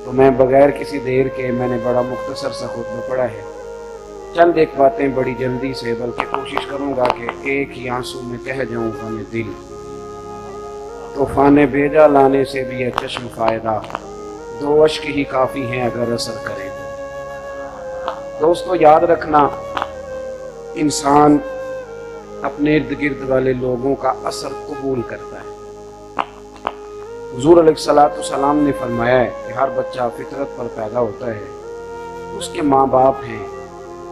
تو मैं बगैर किसी देर के मैंने बड़ा मुख्तसर सा खुतबा पढ़ा है। चंद एक बातें बड़ी जल्दी से, बल्कि कोशिश करूँगा कि एक ही आंसू में कह जाऊँ अपने दिल। तूफान बेजा लाने से भी है चश्म फायदा, 2 अश्क ही काफ़ी हैं अगर असर करें। दोस्तों याद रखना, इंसान अपने इर्द गिर्द वाले लोगों का असर कबूल करता है। हुजूर अलैहिस्सलाम ने फरमाया है कि हर बच्चा फितरत पर पैदा होता है, उसके माँ बाप हैं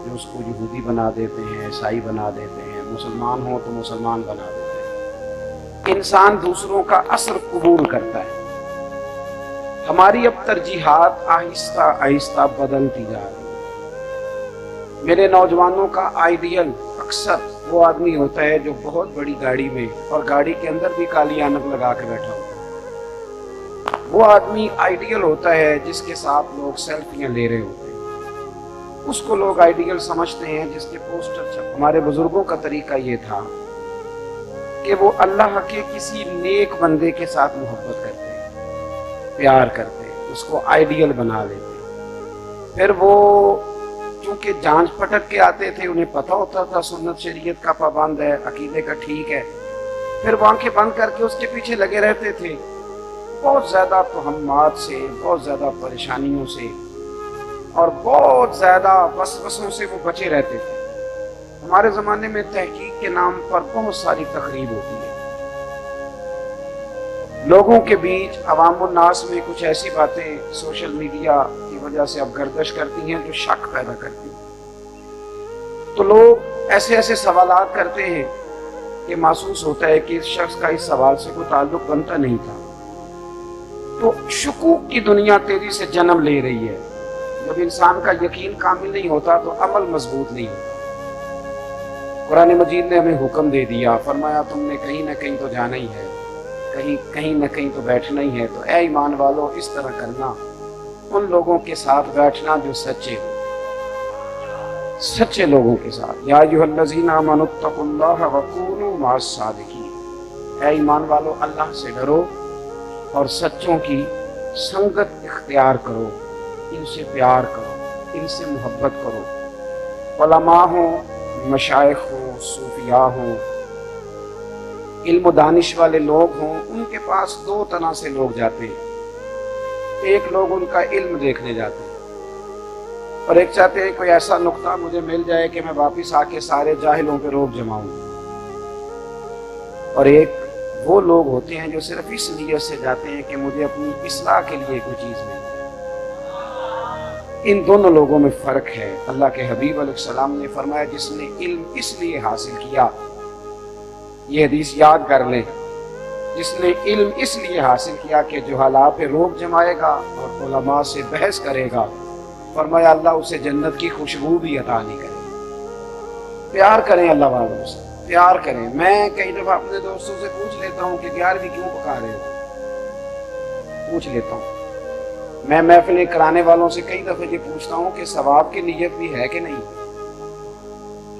जो उसको यहूदी बना देते हैं, ईसाई बना देते हैं, मुसलमान हो तो मुसलमान बना देते हैं। इंसान दूसरों का असर कबूल करता है। हमारी अब तरजीहात आहिस्ता आहिस्ता बदलती जा रही है। मेरे नौजवानों का आइडियल अक्सर वो आदमी होता है जो बहुत बड़ी गाड़ी में और गाड़ी के अंदर भी काली ऐनक लगा के बैठा होता है। वो आदमी आइडियल होता है जिसके साथ लोग सेल्फियां ले रहे होते हैं। उसको लोग आइडियल समझते हैं जिसके पोस्टर छप। हमारे बुजुर्गों का तरीका ये था कि वो अल्लाह के किसी नेक बंदे के साथ मोहब्बत करते, प्यार करते, उसको आइडियल बना लेते। फिर वो क्योंकि जांच पटक के आते थे, उन्हें पता होता था सुन्नत शरीयत का पाबंद है, अकीदे का ठीक है, फिर वो आंखें बंद करके उसके पीछे लगे रहते थे। बहुत ज़्यादा तोहमात से, बहुत ज़्यादा परेशानियों से और बहुत ज़्यादा वसवसों से वो बचे रहते थे। हमारे ज़माने में तहकीक के नाम पर बहुत सारी तकरीब होती है। लोगों के बीच अवामुन नास में कुछ ऐसी बातें सोशल मीडिया की वजह से अब गर्दिश करती हैं जो शक पैदा करती हैं। तो लोग ऐसे ऐसे सवालात करते हैं कि महसूस होता है कि इस शख्स का इस सवाल से कोई ताल्लुक बनता नहीं था। तो शुकूक की दुनिया तेजी से जन्म ले रही है। जब इंसान का यकीन कामिल नहीं होता तो अमल मजबूत नहीं होता। कुरान मजीद ने हमें हुक्म दे दिया, फरमाया तुमने कहीं ना कहीं तो जाना ही है, कहीं ना कहीं तो बैठना ही है। तो ऐ ईमान वालों, इस तरह करना, उन लोगों के साथ बैठना जो सच्चे हो, सच्चे लोगों के साथ। या अय्युहल्लज़ीना आमनुत्तकुल्लाह वकूनू मास सादिकीन। ऐ ईमान वालों, अल्लाह से डरो और सच्चों की संगत इख्तियार करो, इनसे प्यार करो, इनसे मोहब्बत करो। उलमा हो, मशाइख हो, सूफिया हो, इल्म दानिश वाले लोग हों, उनके पास 2 तरह से लोग जाते हैं। एक लोग उनका इल्म देखने जाते हैं और एक चाहते हैं कोई ऐसा नुक्ता मुझे मिल जाए कि मैं वापस आके सारे जाहिलों पे रोक जमाऊं। और एक वो लोग होते हैं जो सिर्फ इस नीयत से जाते हैं कि मुझे अपनी इस्लाह के लिए कोई चीज़ मिल जाए। इन दोनों लोगों में फ़र्क है। अल्लाह के हबीब अलैहिस्सलाम ने फरमाया, जिसने इल्म इसलिए हासिल किया, ये हदीस याद कर लें, जिसने इल्म इसलिए हासिल किया कि जुहला पे रोक जमाएगा और उलमा से बहस करेगा, फरमाया अल्लाह उसे जन्नत की खुशबू भी अता नहीं करेगा। प्यार करें अल्लाह वालों से, प्यार करें। मैं कई दफ़ा अपने दोस्तों से पूछ लेता हूँ कि 11वीं क्यों पका रहे हो, पूछ लेता हूँ। मैं महफिलें कराने वालों से कई दफ़े ये पूछता हूँ कि सवाब की नीयत भी है कि नहीं,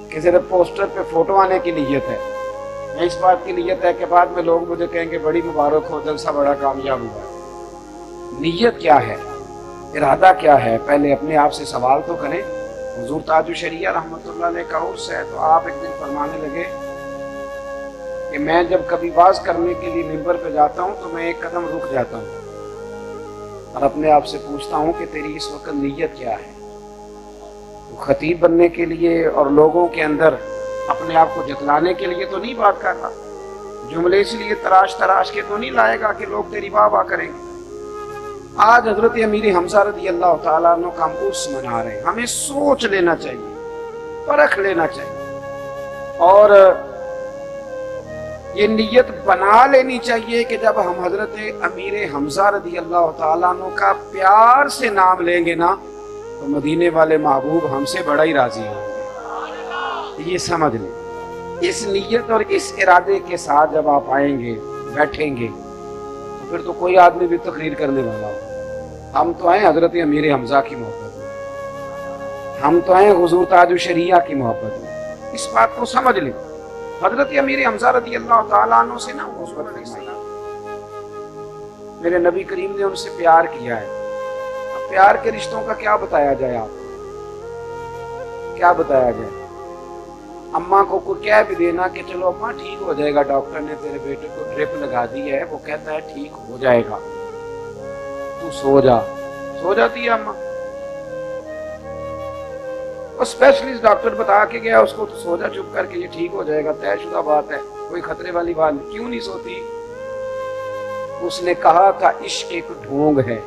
कि सिर्फ पोस्टर पे फोटो आने की नीयत है, या इस बात की नीयत है कि बाद में लोग मुझे कहेंगे बड़ी मुबारक हो, जलसा बड़ा कामयाब हुआ। नीयत क्या है, इरादा क्या है, पहले अपने आप से सवाल तो करें। हुजूर ताजुश शरिया रहमतुल्लाह अलैह का उर्स है, तो आप एक दिन फरमाने लगे कि मैं जब कभी वाज करने के लिए मिंबर पे जाता हूँ तो मैं एक कदम रुक जाता हूँ और अपने आप से पूछता हूँ कि तेरी इस वक्त नीयत क्या है। तो खतीब बनने के लिए और लोगों के अंदर अपने आप को जतलाने के लिए तो नहीं बात कर रहा, जुमले इसलिए तराश तराश के तो नहीं लाएगा कि लोग तेरी वाह वाह करेंगे। आज हजरत अमीर हमजा रज़ी अल्लाह तआला अन्हु का हम उर्स मना रहे हैं। हमें सोच लेना चाहिए, परख लेना चाहिए और ये नीयत बना लेनी चाहिए कि जब हम हजरत अमीर हमजा रज़ी अल्लाह तआला अन्हु का प्यार से नाम लेंगे ना, तो मदीने वाले महबूब हमसे बड़ा ही राजी होंगे। ये समझ लें। इस नीयत और इस इरादे के साथ जब आप आएंगे, बैठेंगे, तो फिर तो कोई आदमी भी तकरीर करने वाला हो। हम तो आए हजरत अमीर हमजा की मोहब्बत में, हम तो आए हुजूर ताजुश शरिया की मोहब्बत में। इस बात को समझ लें। हजरत अमीर हमजा रज़ी अल्लाह तआला अन्हु से ना मेरे नबी करीम ने उनसे प्यार किया है। प्यार के रिश्तों का क्या बताया जाए आपको, क्या बताया जाए। अम्मा को कोई कह भी देना कि चलो अम्मा ठीक हो जाएगा, डॉक्टर ने तेरे बेटे को ड्रिप लगा दी है, वो कहता है ठीक हो जाएगा, तू सो जा, सो जाती है अम्मा। और स्पेशलिस्ट डॉक्टर बता के गया उसको, तो सो जा चुप करके, ये ठीक हो जाएगा, तयशुदा बात है, कोई खतरे वाली बात नहीं। क्यों नहीं सोती? उसने कहा था इश्क एक ढोंग है,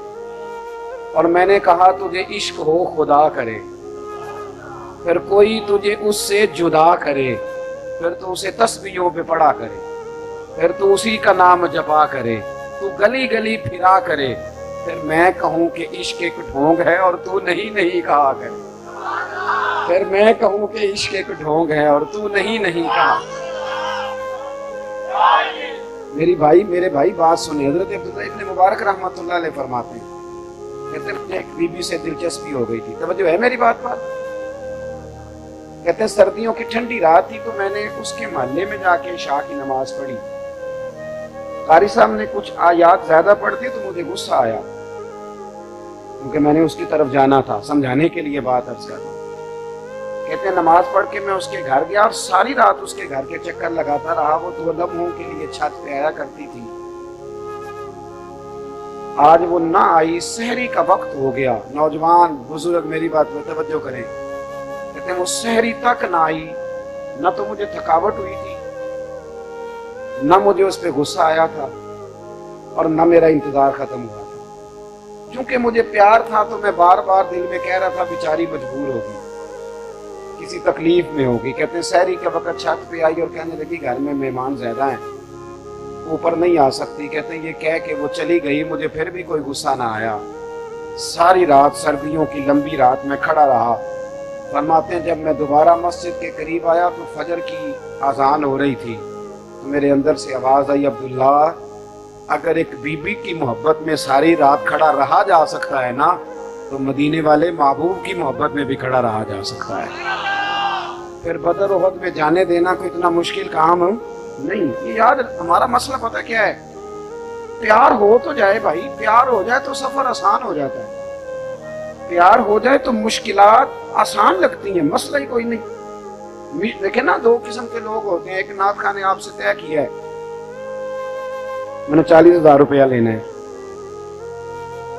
और मैंने कहा तुझे इश्क हो खुदा करे, फिर कोई तुझे उससे जुदा करे, फिर तू उसे तस्बीहों पे पढ़ा करे, फिर तू उसी का नाम जपा करे, तू गली गली फिरा करे, फिर मैं कहूं कि इश्क एक ढोंग है और तू नहीं नहीं कहा करे, फिर मैं कहूं कि इश्क एक ढोंग है और तू नहीं नहीं कहा। मेरे भाई बात सुने। हजरत अब्दुल्लाह इब्न मुबारक रहमतुल्लाह अलैह फरमाते हैं, कहते हैं मुझे एक बीबी से दिलचस्पी हो गई थी, तवज्जो है मेरी बात। कहते हैं सर्दियों की ठंडी रात थी, तो मैंने उसके मोहल्ले में जाके इशा की नमाज पढ़ी। कारी साहब ने कुछ आयात ज्यादा पढ़ती तो मुझे गुस्सा आया, क्योंकि मैंने उसकी तरफ जाना था, समझाने के लिए बात अर्ज कर रहा हूं। कहते हैं नमाज पढ़ के मैं उसके घर गया और सारी रात उसके घर के चक्कर लगाता रहा। वो 2 लम्हों के लिए छत पे आया करती थी, आज वो ना आई, सहरी का वक्त हो गया। नौजवान बुजुर्ग मेरी बात पर तवज्जो करें, कहते हैं वो सहरी तक ना आई, न तो मुझे थकावट हुई थी, न मुझे उस पर गुस्सा आया था, और न मेरा इंतजार खत्म हुआ था। क्योंकि मुझे प्यार था तो मैं बार बार दिल में कह रहा था बेचारी मजबूर होगी, किसी तकलीफ में होगी। कहते हैं सहरी के वक्त छत पे आई और कहने लगी घर में मेहमान ज्यादा हैं, ऊपर नहीं आ सकती। कहते हैं ये कह के वो चली गई, मुझे फिर भी कोई गुस्सा ना आया। सारी रात, सर्दियों की लंबी रात में खड़ा रहा। फरमाते हैं जब मैं दोबारा मस्जिद के करीब आया तो फजर की आजान हो रही थी, तो मेरे अंदर से आवाज आई, अब्दुल्ला अगर एक बीबी की मोहब्बत में सारी रात खड़ा रहा जा सकता है ना, तो मदीने वाले महबूब की मोहब्बत में भी खड़ा रहा जा सकता है। फिर बदर उहद में जाने देना कोई इतना मुश्किल काम नहीं। ये यार हमारा मसला पता क्या है, प्यार हो तो जाए भाई, प्यार हो जाए तो सफर आसान हो जाता है, प्यार हो जाए तो मुश्किलात आसान लगती हैं, मसला ही कोई नहीं। देखे ना 2 किस्म के लोग होते हैं। एक नाथ खान ने आपसे तय किया है मैंने 40,000 रुपया लेना है,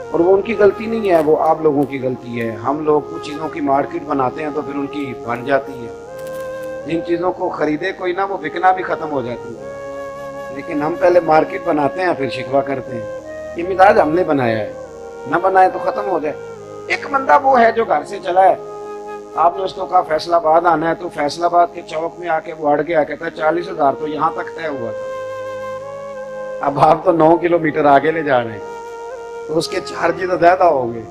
और वो उनकी गलती नहीं है, वो आप लोगों की गलती है। हम लोग कुछ चीजों की मार्केट बनाते हैं तो फिर उनकी बन जाती है। जिन चीजों को खरीदे कोई ना, वो बिकना भी खत्म हो जाती है, लेकिन हम पहले मार्केट बनाते हैं फिर शिकवा करते हैं। ये मिजाज हमने बनाया है, ना बनाए तो खत्म हो जाए। एक बंदा वो है जो घर से चला है, आपने उसको कहा फैसलाबाद आना है, तो फैसलाबाद के चौक में आके वो अड़ गया, कहता है 40,000 तो यहाँ तक तय हुआ था, अब आप तो 9 किलोमीटर आगे ले जा रहे हैं, तो उसके चार्जेस तो ज्यादा होंगे,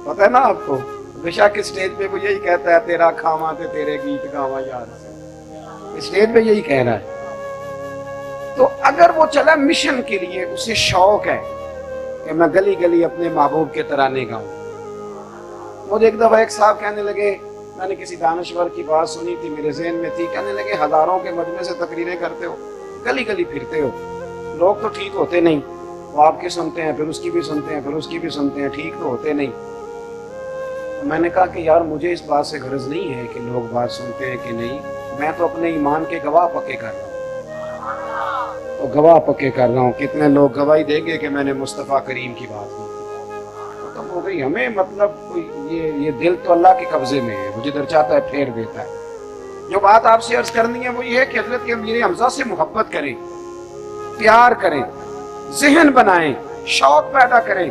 पता है ना आपको। बेशक स्टेज पे वो यही कहता है तेरा खावा ते तेरे गीत गावा यार, स्टेज पे यही कह रहा है। तो अगर वो चला मिशन के लिए, उसे शौक है कि मैं गली गली अपने महबूब के तराने गाऊं। मुझे एक दफा एक साहब कहने लगे, मैंने किसी दानश्वर की बात सुनी थी, मेरे ज़हन में थी, कहने लगे हजारों के मजमे से तकरीरें करते हो, गली गली फिरते हो, लोग तो ठीक होते नहीं, वो आपकी सुनते हैं, फिर उसकी भी सुनते हैं, फिर उसकी भी सुनते हैं, ठीक तो होते नहीं। तो मैंने कहा कि यार मुझे इस बात से गरज नहीं है कि लोग बात सुनते हैं कि नहीं, मैं तो अपने ईमान के गवाह पक्के कर रहा हूँ, तो गवाह पक्के कर रहा हूँ। कितने लोग गवाही देंगे कि मैंने मुस्तफ़ा करीम की बात की, खत्म हो गई। हमें मतलब ये दिल तो अल्लाह के कब्जे में है, वो जिधर चाहता है फेर देता है। जो बात आपसे अर्ज करनी है वो ये है कि हजरत के अमीर हमजा से मोहब्बत करें, प्यार करें, ज़हन बनाएं, शौक पैदा करें।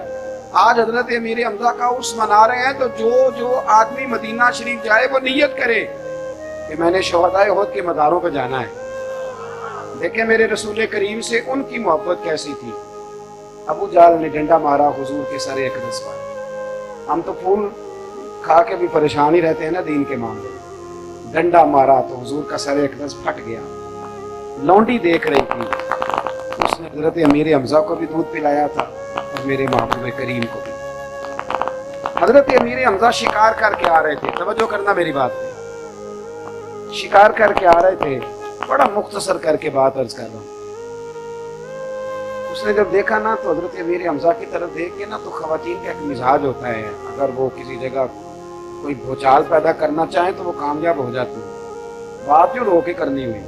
आज हजरत अमीर हमजा का उर्स मना रहे हैं, तो जो आदमी मदीना शरीफ जाए वो नियत करे कि मैंने शोहदाए उहद के मज़ारों पर जाना है। देखें मेरे रसूल करीम से उनकी मोहब्बत कैसी थी। अबू जाल ने डंडा मारा हुजूर के सर अक़दस पर। हम तो फूल खा के भी परेशान ही रहते हैं ना दीन के मामले में। डंडा मारा तो हुजूर का सर अक़दस फट गया। लौंडी देख रही थी, उसने हजरत अमीर हमजा को भी दूध पिलाया था और मेरे महबूब करीम को भी। हजरत अमीर हमजा शिकार करके आ रहे थे, तवज्जो करना मेरी बात पे, शिकार करके आ रहे थे। बड़ा मुख्तसर करके बात अर्ज कर रहा हूँ। اس نے جب دیکھا نا تو حضرت امیر حمزہ کی طرف دیکھ کے نا تو خواتین کا ایک مزاج ہوتا ہے، اگر وہ کسی جگہ کوئی بھوچال پیدا کرنا چاہیں تو وہ کامیاب ہو جاتی ہے، بات جو رو کے کرنی ہوئی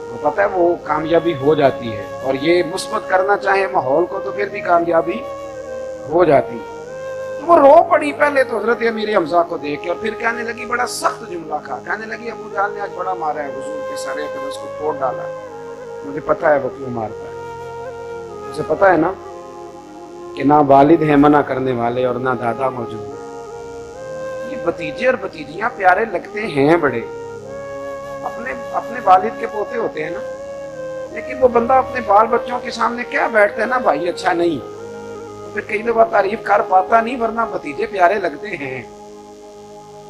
تو پتہ ہے وہ کامیابی ہو جاتی ہے، اور یہ مثبت کرنا چاہیں ماحول کو تو پھر بھی کامیابی ہو جاتی ہے۔ تو وہ رو پڑی پہلے تو حضرت امیر حمزہ کو دیکھ کے، اور پھر کہنے لگی، بڑا سخت جملہ کہا، کہنے لگی ابو جہل نے آج بڑا مارا ہے حضور کے سر اقدس کو توڑ ڈالا ہے، مجھے پتہ ہے وہ کیوں مارتا ہے، مجھے پتہ ہے نا کہ نہ والد ہیں منع کرنے والے اور نہ دادا موجود ہیں، یہ بھتیجے اور بھتیجیاں پیارے لگتے ہیں بڑے، اپنے والد کے پوتے ہوتے ہیں نا، لیکن وہ بندہ اپنے بال بچوں کے سامنے کیا بیٹھتا ہے نا، بھائی اچھا نہیں، تو پھر کئی دفعہ تعریف کر پاتا نہیں، ورنہ بھتیجے پیارے لگتے ہیں،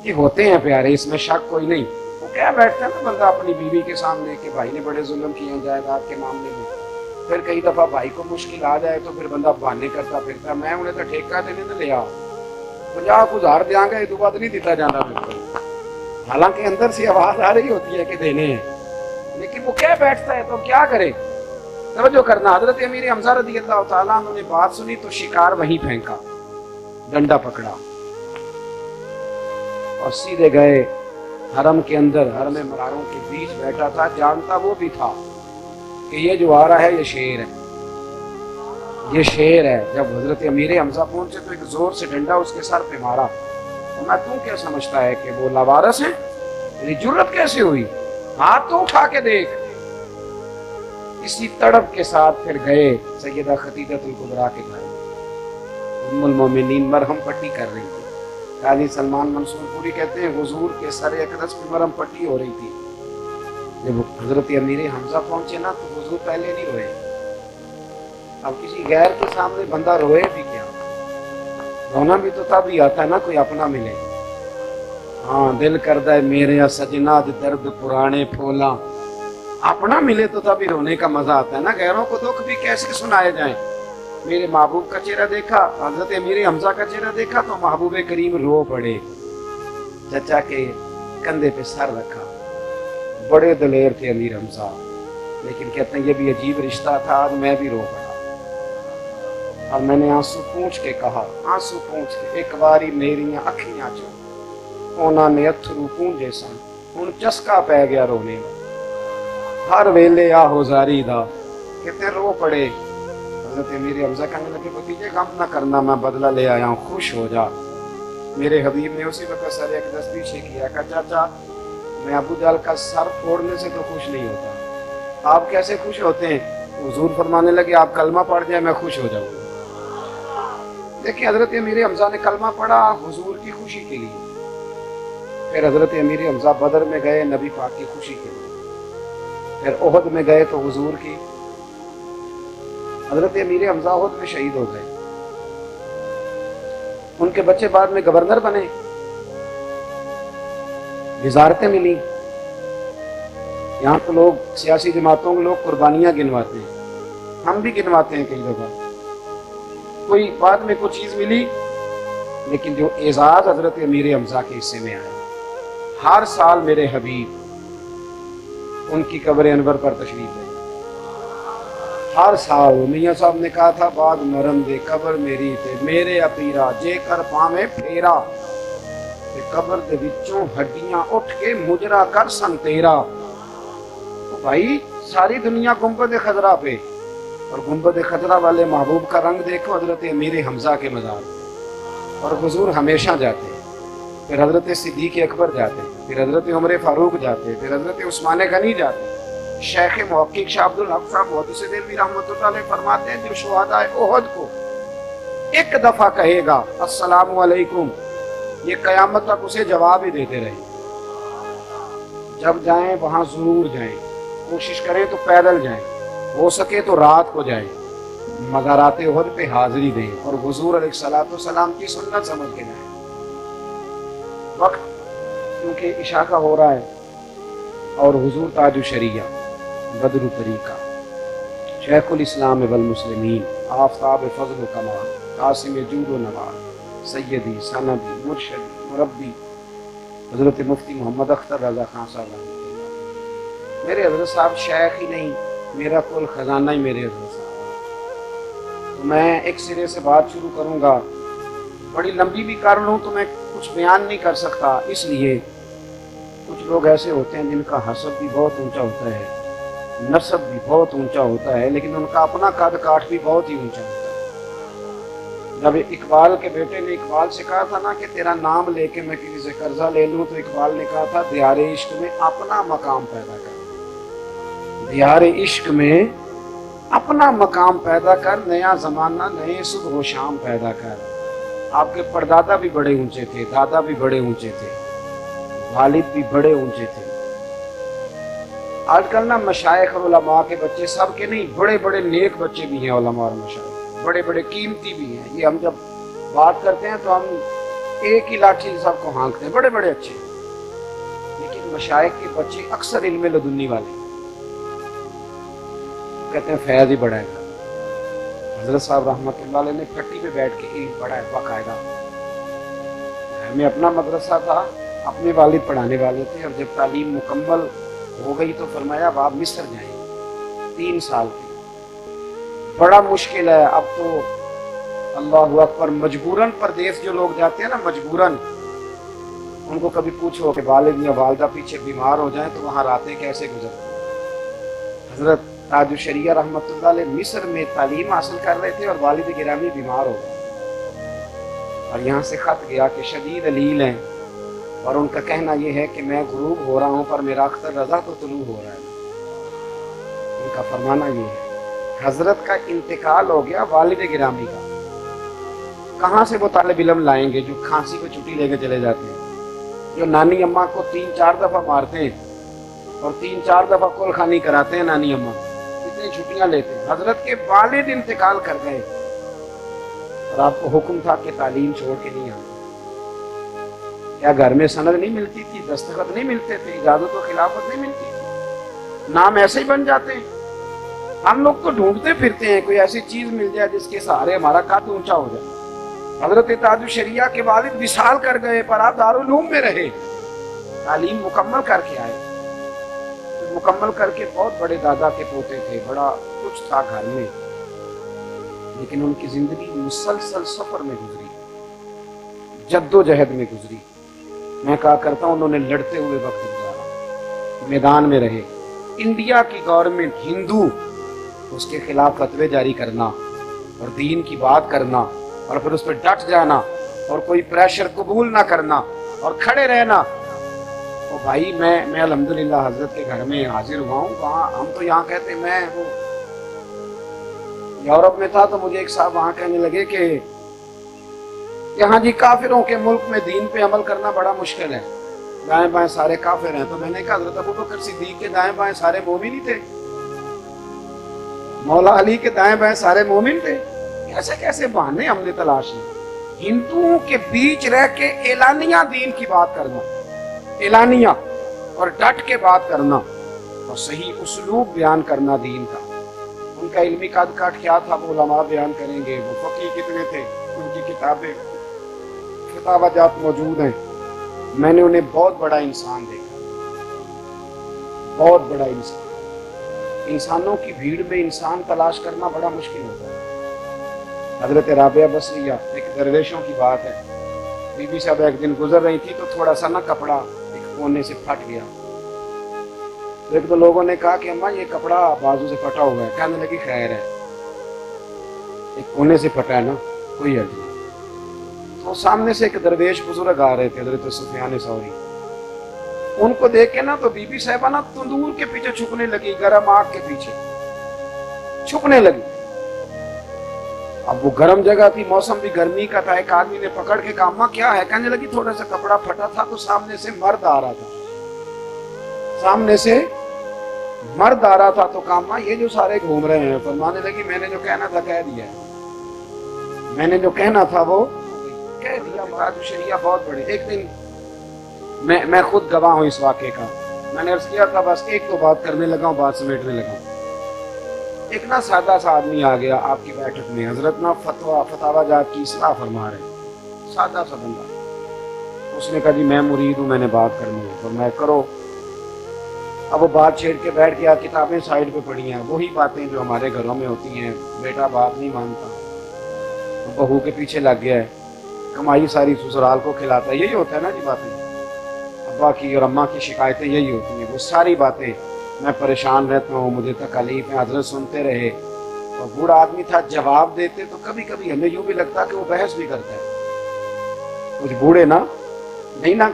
یہ ہوتے ہیں پیارے، اس میں شک کوئی نہیں، وہ کیا بیٹھتا ہے نا بندہ اپنی بیوی کے سامنے کہ بھائی نے بڑے ظلم کیے ہیں جائیداد کے معاملے میں، پھر کئی دفعہ بھائی کو مشکل آ جائے تو پھر بندہ بہانے کرتا پھرتا، میں انہیں تو ٹھیکہ دینے نہ لیا 50,000 دیا گا، یہ بات نہیں دیتا جانا بالکل، حالانکہ اندر سے آواز آ رہی ہوتی ہے کہ دینے ہیں، لیکن وہ کیا بیٹھتا ہے تو کیا کرے۔ توجہ کرنا، حضرت امیر حمزہ رضی اللہ تعالیٰ عنہ نے بات سنی تو شکار وہیں پھینکا، ڈنڈا پکڑا اور سیدھے گئے حرم کے اندر، حرم مراروں کے بیچ بیٹھا تھا، جانتا وہ بھی تھا کہ یہ جو آ رہا ہے یہ شیر ہے، یہ شیر ہے۔ جب حضرت امیر حمزہ پہنچے تو ایک زور سے ڈنڈا اس کے سر پہ مارا، میں تو کیا سمجھتا ہے کہ وہ لاوارث ہیں، میری جرت کیسے ہوئی، ہاتھ تو اٹھا کے دیکھ۔ اسی تڑپ کے ساتھ پھر گئے سیدہ خدیجۃ الکبریٰ کے گھر، ام المومنین مرہم پٹی کر رہی تھی، قاضی سلمان منصور پوری کہتے ہیں حضور کے سر اقدس پہ مرہم پٹی ہو رہی تھی۔ جب حضرت امیر حمزہ پہنچے نا تو حضور پہلے نہیں روئے، اب کسی غیر کے سامنے بندہ روئے بھی کیا، رونا بھی تو تب ہی آتا ہے نا کوئی اپنا ملے، ہاں دل کردہ ہے میرے سجنا درد پرانے پھولا، اپنا ملے تو تب ہی رونے کا مزہ آتا ہے نا، غیروں کو دکھ بھی کیسے سنائے جائیں۔ میرے محبوب کا چہرہ دیکھا، حضرت امیر حمزہ کا چہرہ دیکھا تو محبوب کریم رو پڑے، چچا کے کندھے پہ سر رکھا، بڑے دلیر تھے امیر حمزہ، لیکن کہتے ہیں یہ بھی عجیب رشتہ تھا، آج میں بھی رو پڑا، اور میں نے آنسو پونچھ کے کہا، آنسو پونچھ کے، ایک باری میریاں اکھیاں چو اونا نے اتھرو پونجے سن، ان چسکا پہ گیا رونے میں، ہر ویلے آہو زاری دا، کہتے ہیں رو پڑے۔ حضرت امیر حمزہ کہنے لگے بھتیجے غم نہ کرنا، میں بدلہ لے آیا ہوں، خوش ہو جا۔ میرے حبیب نے اسی وقت سر اقدس پیچھے کیا، کہا چاچا میں ابو جہل کا سر پھوڑنے سے تو خوش نہیں ہوتا، آپ کیسے خوش ہوتے ہیں؟ حضور فرمانے لگے آپ کلمہ پڑھ جائیں میں خوش ہو جاؤں گا۔ دیکھیں حضرت امیر حمزہ نے کلمہ پڑھا حضور کی خوشی کے لیے، پھر حضرت امیر حمزہ بدر میں گئے نبی پاک کی خوشی کے لیے، پھر احد میں گئے تو حضور کی، حضرت امیر حمزہ احد میں شہید ہو گئے، ان کے بچے بعد میں گورنر بنے، وزارتیں ملی، یہاں تو لوگ سیاسی جماعتوں کے لوگ قربانیاں گنواتے ہیں، ہم بھی گنواتے ہیں کئی دفعہ، کوئی بعد میں کوئی چیز ملی، لیکن جو اعزاز حضرت امیر حمزہ کے حصے میں آئے، ہر سال میرے حبیب ان کی قبر انور پر تشریف لے، ہر سال میاں صاحب نے کہا تھا بعد مرم دے قبر میری تے میرے اپیرا جے کر پاویں پھیرا، تے قبر دے وچوں ہڈیاں اٹھ کے مجرا کر سن تیرا۔ تو بھائی ساری دنیا گنبد خضرا پہ، اور گنبد خضرا والے محبوب کا رنگ دیکھو حضرت امیر حمزہ کے مزار، اور حضور ہمیشہ جاتے ہیں، پھر حضرت صدیق اکبر جاتے ہیں، پھر حضرت عمر فاروق جاتے ہیں، پھر حضرت عثمان غنی جاتے ہیں۔ شیخ محقق شاہ عبد الحق صاحب محدث دہلوی رحمۃ اللہ علیہ فرماتے ہیں جو شہداء احد کو ایک دفعہ کہے گا السلام علیکم، یہ قیامت تک اسے جواب ہی دیتے رہے۔ جب جائیں وہاں ضرور جائیں، کوشش کریں تو پیدل جائیں، ہو سکے تو رات کو جائیں، مزارات احد پہ حاضری دیں اور حضور علیہ الصلوۃ والسلام کی سنت سمجھ کے جائیں۔ وقت کیونکہ عشاء کا ہو رہا ہے، اور حضور تاج الشریعہ بدر طریقہ شیخ الاسلام والمسلمین آفتاب فضل و کمال قاسم جود و نوال سیدی سندی مرشدی مربی حضرت مفتی محمد اختر رضا خان صاحب، میرے حضرت صاحب شیخ ہی نہیں، میرا کل خزانہ ہی میرے حضرت صاحب، تو میں ایک سرے سے بات شروع کروں گا، بڑی لمبی بھی کر لوں تو میں کچھ بیان نہیں کر سکتا، اس لیے کچھ لوگ ایسے ہوتے ہیں جن کا حسب بھی بہت اونچا ہوتا ہے، نسب بھی بہت اونچا ہوتا ہے، لیکن ان کا اپنا قد کاٹ بھی بہت ہی اونچا ہوتا ہے۔ جب اقبال کے بیٹے نے اقبال سے کہا تھا نا کہ تیرا نام لے کے میں کسی سے قرضہ لے لوں، تو اقبال نے کہا تھا دیار عشق میں اپنا مقام پیدا کر، دیار عشق میں اپنا مقام پیدا کر، نیا زمانہ نئے صبح و شام پیدا کر۔ آپ کے پردادا بھی بڑے اونچے تھے، دادا بھی بڑے اونچے تھے، والد بھی بڑے اونچے تھے۔ آج کل نا مشائخ اور علماء کے بچے سب کے نہیں، بڑے بڑے نیک بچے بھی ہیں علماء اور مشائخ، بڑے بڑے قیمتی بھی ہیں۔ یہ ہم جب بات کرتے ہیں تو ہم ایک ہی لاٹھی سب کو ہانکتے ہیں، بڑے بڑے اچھے، لیکن مشائخ کے بچے اکثر علم لدنی والے کہتے ہیں فیض ہی بڑھائے گا۔ حضرت صاحب رحمۃ اللہ علیہ نے پھٹی پہ بیٹھ کے علم پڑھا ہے باقاعدہ، گھر میں اپنا مدرسہ تھا، اپنے والد پڑھانے والے تھے، اور جب تعلیم مکمل ہو گئی تو فرمایا اب آپ مصر جائیں، 3 سال کی، بڑا مشکل ہے اب تو، اللہ اکبر، مجبوراً پردیس جو لوگ جاتے ہیں نا مجبوراً، ان کو کبھی پوچھو کہ والد یا والدہ پیچھے بیمار ہو جائیں تو وہاں راتیں کیسے گزرتی ہیں۔ حضرت تاج الشریعہ رحمۃ اللہ علیہ مصر میں تعلیم حاصل کر رہے تھے اور والد گرامی بیمار ہو گئے، اور یہاں سے خط گیا کہ شدید علیل ہیں، اور ان کا کہنا یہ ہے کہ میں غروب ہو رہا ہوں پر میرا اختر رضا تو طلوع ہو رہا ہے۔ ان کا فرمانا یہ ہے، حضرت کا انتقال ہو گیا والد گرامی کا، کہاں سے وہ طالب علم لائیں گے جو کھانسی کو چھٹی لے کے چلے جاتے ہیں، جو نانی اماں کو 3-4 دفعہ مارتے ہیں اور 3-4 دفعہ کل خانی کراتے ہیں، نانی اماں اتنی چھٹیاں لیتے ہیں۔ حضرت کے والد انتقال کر گئے اور آپ کو حکم تھا کہ تعلیم چھوڑ کے نہیں آنا۔ کیا گھر میں سند نہیں ملتی تھی، دستخط نہیں ملتے تھے، اجازت و خلافت نہیں ملتی تھی، نام ایسے ہی بن جاتے ہیں؟ ہم لوگ تو ڈھونڈتے پھرتے ہیں کوئی ایسی چیز مل جائے جس کے سہارے ہمارا قد اونچا ہو جائے۔ حضرت تاج الشریعہ کے والد وصال کر گئے پر آپ دارالعلوم میں رہے، تعلیم مکمل کر کے آئے، مکمل کر کے بہت بڑے دادا کے پوتے تھے، بڑا کچھ تھا گھر میں، لیکن ان کی زندگی مسلسل سفر میں گزری، جد و جہد میں گزری۔ میں کہا کرتا ہوں انہوں نے لڑتے ہوئے وقت گزارا، میدان میں رہے۔ انڈیا کی گورنمنٹ ہندو، اس کے خلاف فتوے جاری کرنا اور دین کی بات کرنا اور پھر اس پہ ڈٹ جانا اور کوئی پریشر قبول نہ کرنا اور کھڑے رہنا۔ تو بھائی میں الحمدللہ حضرت کے گھر میں حاضر ہوا ہوں، وہاں ہم تو یہاں کہتے ہیں، میں وہ یورپ میں تھا تو مجھے ایک صاحب وہاں کہنے لگے کہ یہاں جی کافروں کے ملک میں دین پہ عمل کرنا بڑا مشکل ہے، دائیں بائیں سارے کافر ہیں۔ تو میں نے کہا حضرت ابوبکر صدیق کے دائیں بائیں سارے مومن ہی تھے، مولا علی کے دائیں بائیں سارے مومن تھے، کیسے کیسے بہانے ہم نے تلاش لی۔ ہندوؤں کے بیچ رہ کے اعلانیہ دین کی بات کرنا، اعلانیہ، اور ڈٹ کے بات کرنا اور صحیح اسلوب بیان کرنا دین کا۔ ان کا علمی قد کاٹ کیا تھا وہ علماء بیان کریں گے، وہ فقیہ کتنے تھے، ان کی کتابیں فتاوی جات موجود ہیں۔ میں نے انہیں بہت بڑا انسان دیکھا، بہت بڑا انسان۔ انسانوں کی بھیڑ میں انسان تلاش کرنا بڑا مشکل ہوتا ہے۔ حضرت رابعہ بصریہ، ایک درویشوں کی بات ہے، بی بی صاحب ایک دن گزر رہی تھی تو تھوڑا سا نا کپڑا ایک کونے سے پھٹ گیا، تو ایک دو لوگوں نے کہا کہ اماں یہ کپڑا بازو سے پھٹا ہوا ہے، کہنے لگی خیر ہے، ایک کونے سے پھٹا ہے نا، کوئی حرج نہیں۔ تو سامنے سے ایک درویش بزرگ آ رہے تھے، حضرت سفیان ثوری، ان کو دیکھ کے نا تو بی بی صاحبہ نا تندور کے پیچھے چھپنے لگی، گرم آگ کے پیچھے چھپنے لگی۔ اب وہ گرم جگہ تھی، موسم بھی گرمی کا تھا، ایک آدمی نے پکڑ کے کہا اماں کیا ہے، کہنے لگی تھوڑا سا کپڑا پھٹا تھا تو سامنے سے مرد آ رہا تھا، سامنے سے مرد آ رہا تھا تو کہا اماں یہ جو سارے گھوم رہے ہیں۔ فرمانے لگی میں نے جو کہنا تھا کہہ دیا ہے، میں نے جو کہنا تھا وہ کہہ دیا۔ تاج الشریعہ بہت بڑے، ایک دن میں خود گواہ ہوں اس واقعے کا، میں نے عرض کیا تھا بس ایک تو بات کرنے لگا ہوں، بات سمیٹنے لگا ہوں۔ ایک نا سادہ سا آدمی آ گیا آپ کی بیٹھک میں، حضرت نا فتاوی جات کی اصلاح فرما رہے ہیں، سادہ سا بندہ۔ اس نے کہا جی میں مرید ہوں، میں نے بات کرنی ہے، فرمایا کرو۔ اب وہ بات چھیڑ کے بیٹھ گیا، کتابیں سائڈ پہ پڑھی ہیں، وہی باتیں جو ہمارے گھروں میں ہوتی ہیں، بیٹا بات نہیں مانتا، बहू के पीछे लग गया है, कमाई सारी ससुराल को खिलाता है। यही होता है ना जी बातें, अब्बा की और अम्मा की शिकायतें यही होती हैं। वो सारी बातें, मैं परेशान रहता हूँ, मुझे तकलीफ है, हजरत सुनते रहे। और बूढ़ा आदमी था, जवाब देते तो कभी कभी हमें यूं भी लगता कि वो बहस भी करता है। कुछ बूढ़े ना नहीं ना,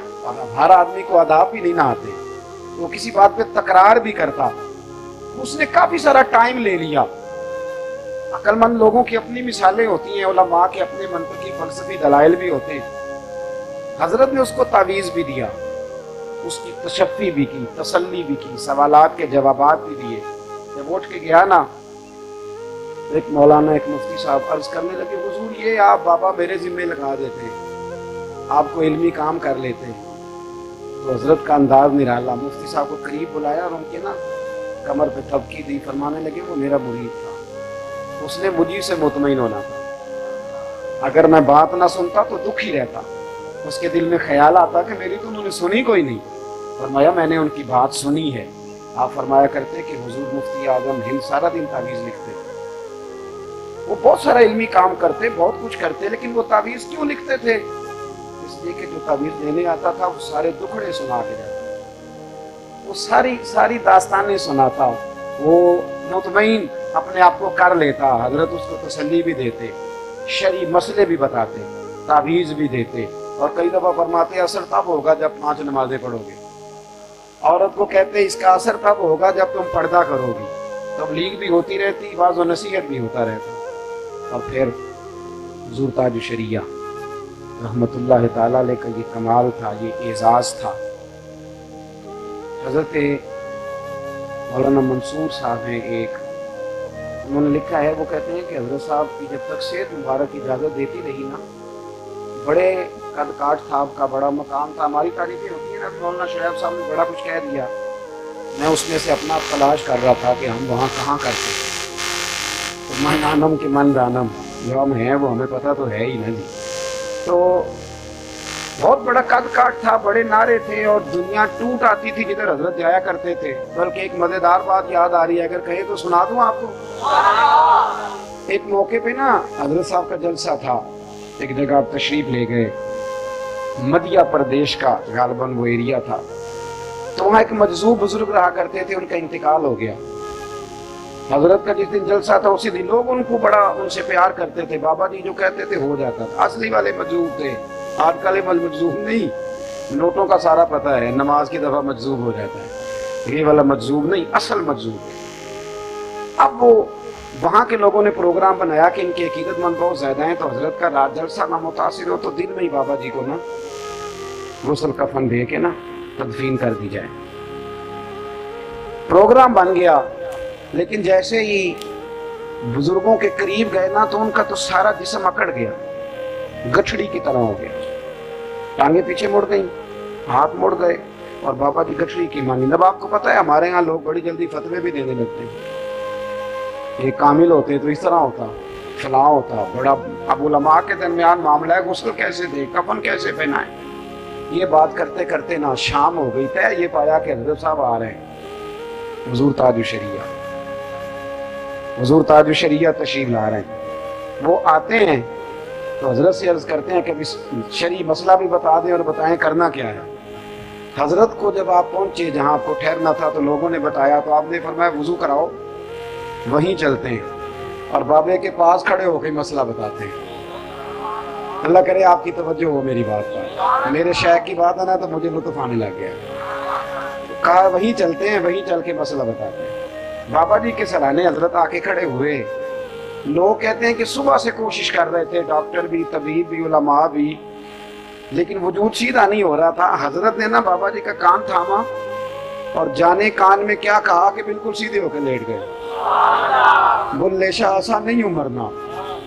हर आदमी को आदाब भी नहीं ना आते, तो वो किसी बात पे तकरार भी करता। उसने काफी सारा टाइम ले लिया। अक्लमंद लोगों की अपनी मिसालें होती हैं, उलमा के अपने मंतकी की फलसफी दलाइल भी होते हैं। हजरत ने उसको तावीज़ भी दिया, उसकी तशफ़ी भी की, तसल्ली भी की, सवालात के जवाबात भी दिए। जब उठ के गया ना, एक मौलाना, एक मुफ्ती साहब अर्ज करने लगे, हुजूर ये आप बाबा मेरे जिम्मे लगा देते, आपको इल्मी काम कर लेते। तो हजरत का अंदाज निराला। मुफ्ती साहब को करीब बुलाया और उनके ना कमर पे थपकी दी, फरमाने लगे वो मेरा मुरीद था, उसने मुझी से मुतमईन होना था। अगर मैं बात ना सुनता तो दुख ही रहता। उसके दिल में ख्याल आता कि मेरी तो उन्होंने सुनी कोई नहीं। फरमाया मैंने उनकी बात सुनी है। आप फरमाया करते कि हुजूर मुफ्ती आजम हिंद सारा दिन तावीज़ लिखते, वो बहुत सारा इल्मी काम करते, बहुत कुछ करते, लेकिन वो तावीज़ क्यों लिखते थे? इसलिए कि जो तावीज़ लेने आता था वो सारे दुखड़े सुना के जाता, वो सारी दास्तानें सुनाता, वो मुतमईन अपने आप को कर लेता। हजरत उसको तसल्ली भी देते, शरई मसले भी बताते, तावीज़ भी देते। और कई दफ़ा फरमाते असर तब होगा जब 5 नमाजें पढ़ोगे। औरत को कहते इसका असर तब होगा जब तुम पर्दा करोगी। तबलीग भी होती रहती, वाज़ व नसीहत भी होता रहता। और फिर हुज़ूर ताज शरिया रहमतुल्लाह ताला अलैह का ये कमाल था, ये एजाज़ था। हज़रत मौलाना मंसूर साहब हैं एक, उन्होंने लिखा है, वो कहते हैं कि हज़रत साहब की जब तक सेहत मुबारक इजाज़त देती रही ना, बड़े कद काठ था, आपका बड़ा मकाम था। हमारी तारीफें होती है ना, मौलाना शोएब साहब ने बड़ा कुछ कह दिया, मैं उसमें से अपना तलाश कर रहा था कि हम वहाँ कहाँ करते। तो मन आनम के मन दानम, जो हम हैं वो हमें पता तो है ही नहीं। तो बहुत बड़ा कद काठ था, बड़े नारे थे और दुनिया टूट आती थी जिधर हजरत जाया करते थे। बल्कि एक मजेदार बात याद आ रही है, अगर कहे तो सुना दूं आपको। एक मौके पे ना हजरत साहब का जलसा था, एक जगह आप तशरीफ ले गए, मध्य प्रदेश का गालबन वो एरिया था। तो वहाँ एक मजजूब बुजुर्ग रहा करते थे, उनका इंतकाल हो गया। हजरत का जिस दिन जलसा था उसी दिन लोग उनको बड़ा उनसे प्यार करते थे। बाबा जी जो कहते थे हो जाता था। असली वाले मजजूब थे, आजकल मजजूब नहीं, नोटों का सारा पता है, नमाज की दफा मजजूब हो जाता है। ये वाला मजजूब नहीं, असल मजजूब। अब वो वहाँ के लोगों ने प्रोग्राम बनाया कि इनके अकीदतमंद बहुत ज्यादा हैं, तो हजरत का रात जलसा ना मुतासिर हो तो दिन में ही बाबा जी को ना गुस्ल कफन दे के ना तदफीन कर दी जाए। प्रोग्राम बन गया, लेकिन जैसे ही बुजुर्गों के करीब गए ना तो उनका तो सारा जिस्म अकड़ गया, गठड़ी की तरह हो गया। टांगे पीछे मुड़ गई, हाथ मुड़ गए और बाबा जी गठड़ी की मांगी। अब आपको पता है हमारे यहाँ लोग बड़ी जल्दी फतवे भी देने लगते हैं। ये कामिल होते तो इस तरह होता, फलां होता, बड़ा। अब उलमा के दरमियान मामला है, गुस्ल कैसे दे, कफन कैसे पहनाए। ये बात करते करते ना शाम हो गई तय। ये पाया कि हजरत साहब आ रहे हैं, हुजूर ताज शरिया, हुजूर ताज शरिया तशरीफ ला रहे हैं। वो आते हैं तो हजरत से अर्ज करते हैं कि शरी मसला भी बता दें और बताएं करना क्या है। हजरत को जब आप पहुंचे जहां आपको ठहरना था तो लोगों ने बताया, तो आपने फरमाया वुजू कराओ, वहीं चलते हैं और बाबे के पास खड़े होकर मसला बताते हैं। अल्लाह करे आपकी तवज्जो हो मेरी बात पर। मेरे शेख की बात है ना तो मुझे लुत्फ आने लग गया। कहा वहीं चलते हैं, वहीं चल के मसला बताते हैं। बाबा जी के सराहने हजरत आके खड़े हुए। लोग कहते हैं कि सुबह से कोशिश कर रहे थे, डॉक्टर भी, तबीब भी, उलमा भी, लेकिन वजूद सीधा नहीं हो रहा था। हजरत ने ना बाबा जी का कान थामा और जाने कान में क्या कहा कि बिल्कुल सीधे होकर लेट गए। बुल्ले शाह आसा नहीं उमरना,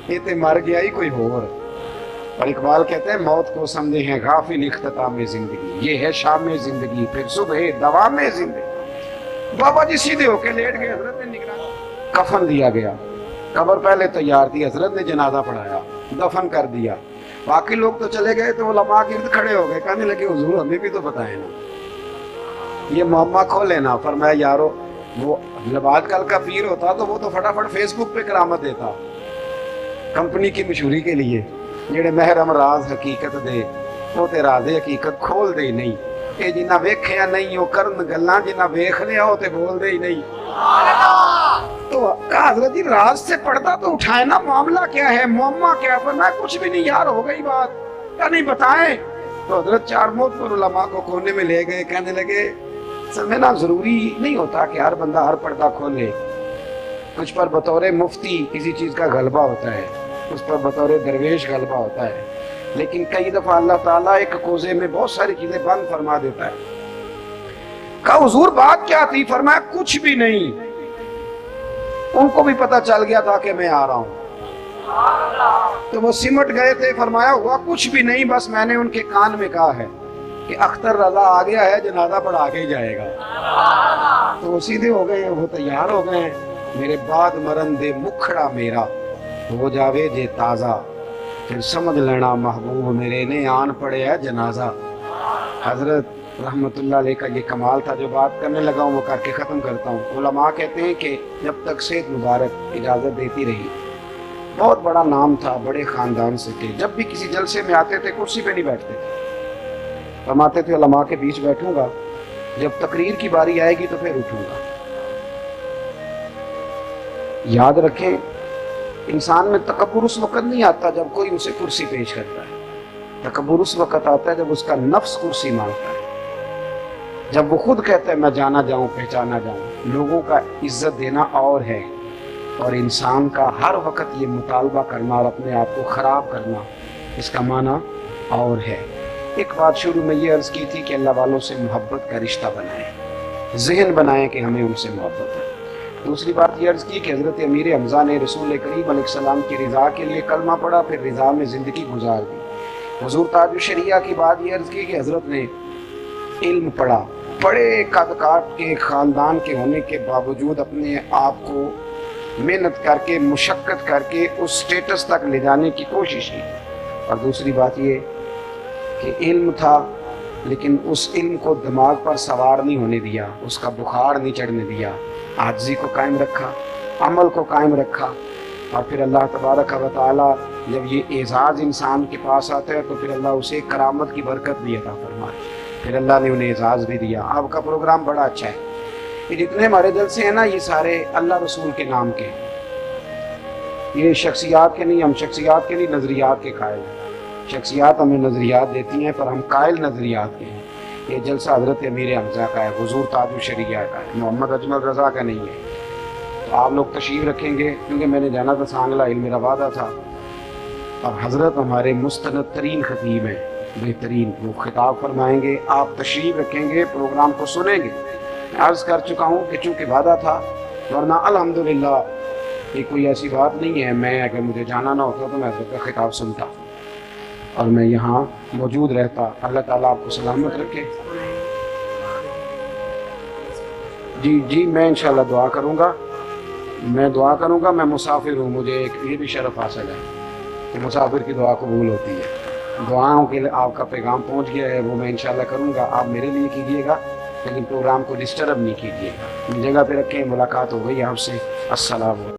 ये ते मर गया ही कोई और। और इकबाल कहते हैं मौत को समझे हैं गाफिल इख्तिताम जिंदगी, ये है शाम में जिंदगी फिर सुबह दवा में जिंदगी। बाबा जी सीधे होकर लेट गए। हजरत ने निगरानी, कफन दिया गया, कब्र पहले तैयार थी, हजरत ने जनाजा पढ़ाया, दफन कर दिया। बाकी लोग तो चले गए तो उलमा गिर्द खड़े हो गए, कहने लगे हुजूर हमें भी तो बताए ना, ये मुअम्मा खोले ना। फरमाया यारो वो जब आजकल का पीर होता तो वो तो फटाफट फेसबुक पे करामत देता, ਕੰਪਨੀ ਕੀ ਮਸ਼ਹੂਰੀ ਕੇ लिए ਜਿਹੜੇ ਮਹਿਰਮ ਰਾਜ਼ ਹਕੀਕਤ ਦੇ ਉਹ ਤੇ ਰਾਜ਼ੇ ਹਕੀਕਤ ਖੋਲਦੇ ਹੀ ਨਹੀਂ। ਇਹ ਜਿੰਨਾ ਵੇਖਿਆ ਨਹੀਂ ਉਹ ਕਰਨ ਗੱਲਾਂ, ਜਿੰਨਾ ਵੇਖ ਲਿਆ ਉਹ ਤੇ ਬੋਲਦੇ ही नहीं। तो हजरत जी राज से पर्दा तो उठाए ना, मामला क्या है, मुअम्मा क्या है? मैं कुछ भी नहीं यार, हो गई बात, क्या नहीं बताएं? तो हजरत चार मोहतर उलमा को कोने में ले गए, कहने लगे समझना जरूरी नहीं होता कि हर बंदा हर पर्दा खोले। कुछ पर बतौर मुफ्ती किसी चीज का गलबा होता है, उस पर बतौर दरवेश गलबा होता है, लेकिन कई दफा अल्लाह ताला एक कोजे में बहुत सारी चीजें बंद फरमा देता है। कहा हुजूर बात क्या थी? फरमाया कुछ भी नहीं। उनको भी पता चल गया था कि मैं आ रहा हूं, तो वो सिमट गए थे। फरमाया हुआ कुछ भी नहीं, बस मैंने उनके कान में कहा है कि अख्तर रजा आ गया है, जनाजा पढ़ा के ही जाएगा। तो वो सीधे हो गए, वो तैयार हो गए। मेरे बाद मरन दे मुखड़ा मेरा हो जावे जे ताजा, फिर समझ लेना महबूब मेरे ने आन पड़े है जनाजा। हजरत रहमतुल्लाह अलैह का ये कमाल था। जो बात करने लगा हूँ वो करके ख़त्म करता हूँ। उलमा कहते हैं कि जब तक सेठ मुबारक इजाज़त देती रही, बहुत बड़ा नाम था, बड़े ख़ानदान से थे, जब भी किसी जलसे में आते थे कुर्सी पे नहीं बैठते थे, फरमाते थे उलमा के बीच बैठूंगा, जब तकरीर की बारी आएगी तो फिर उठूंगा। याद रखें, इंसान में तकब्बुर उस वक्त नहीं आता जब कोई उसे कुर्सी पेश करता है, तकब्बुर उस वक्त आता है जब उसका नफ्स कुर्सी मांगता है, जब वो खुद कहता है मैं जाना जाऊं पहचाना जाऊं। लोगों का इज्जत देना और है, और इंसान का हर वक्त ये मुतालबा करना और अपने आप को ख़राब करना, इसका माना और है। एक बात शुरू में ये अर्ज़ की थी कि अल्लाह वालों से मोहब्बत का रिश्ता बनाएं, जहन बनाएं कि हमें उनसे मोहब्बत है। दूसरी बात ये अर्ज़ की कि हज़रत अमीर हमज़ा ने रसूल करीम अलैहिस्सलाम की रिज़ा के लिए कलमा पढ़ा, फिर रिज़ा में ज़िंदगी गुजार दी। हुज़ूर ताज शरिया की बात ये अर्ज़ की कि हज़रत ने इल्म पढ़ा, बड़े कद काट के ख़ानदान के होने के बावजूद अपने आप को मेहनत करके मुशक्क़त करके उस स्टेटस तक ले जाने की कोशिश की। और दूसरी बात ये कि इल्म था, लेकिन उस इल्म को दिमाग पर सवार नहीं होने दिया, उसका बुखार नहीं चढ़ने दिया, आजिज़ी को कायम रखा, अमल को कायम रखा। और फिर अल्लाह तबारक व तआला जब ये एजाज़ इंसान के पास आता है तो फिर अल्लाह उसे करामत की बरकत भी अता फरमाए, फिर अल्लाह ने उन्हें एजाज़ भी दिया। आपका प्रोग्राम बड़ा अच्छा है। ये जितने हमारे जलसे हैं ना, ये सारे अल्लाह रसूल के नाम के, ये शख्सियात के नहीं, हम शख्सियात के नहीं, नज़रियात के कायल हैं। शख्सियात हमें नज़रियात देती हैं पर हम कायल नज़रियात के हैं। ये जलसा हज़रत अमीर हमज़ा का है, हुज़ूर ताज शरिया का है, मोहम्मद अजमल रज़ा का नहीं है। तो आप लोग तशरीफ़ रखेंगे, क्योंकि मैंने जाना था सांगला, मेरा वादा था। और हज़रत हमारे मुस्तनद तरीन खतीब हैं, बेहतरीन, वो खिताब फरमाएंगे, आप तशरीफ़ रखेंगे, प्रोग्राम को सुनेंगे। मैं अर्ज़ कर चुका हूँ कि चूँकि वादा था, वरना अल्हम्दुलिल्लाह ये कोई ऐसी बात नहीं है, मैं अगर मुझे जाना ना होता तो मैं हज़रत का खिताब सुनता और मैं यहाँ मौजूद रहता। अल्लाह ताला आपको सलामत रखे। जी जी, मैं इंशाल्लाह दुआ करूँगा, मैं मुसाफिर हूँ, मुझे एक ये भी शरफ हासिल है कि मुसाफिर की दुआ कबूल होती है। दुआओं के लिए आपका पैगाम पहुँच गया है, वो मैं इंशाल्लाह करूँगा। आप मेरे लिए कीजिएगा, लेकिन प्रोग्राम को डिस्टर्ब नहीं कीजिएगा। जगह पे रखें, मुलाकात हो गई आपसे। अस्सलाम।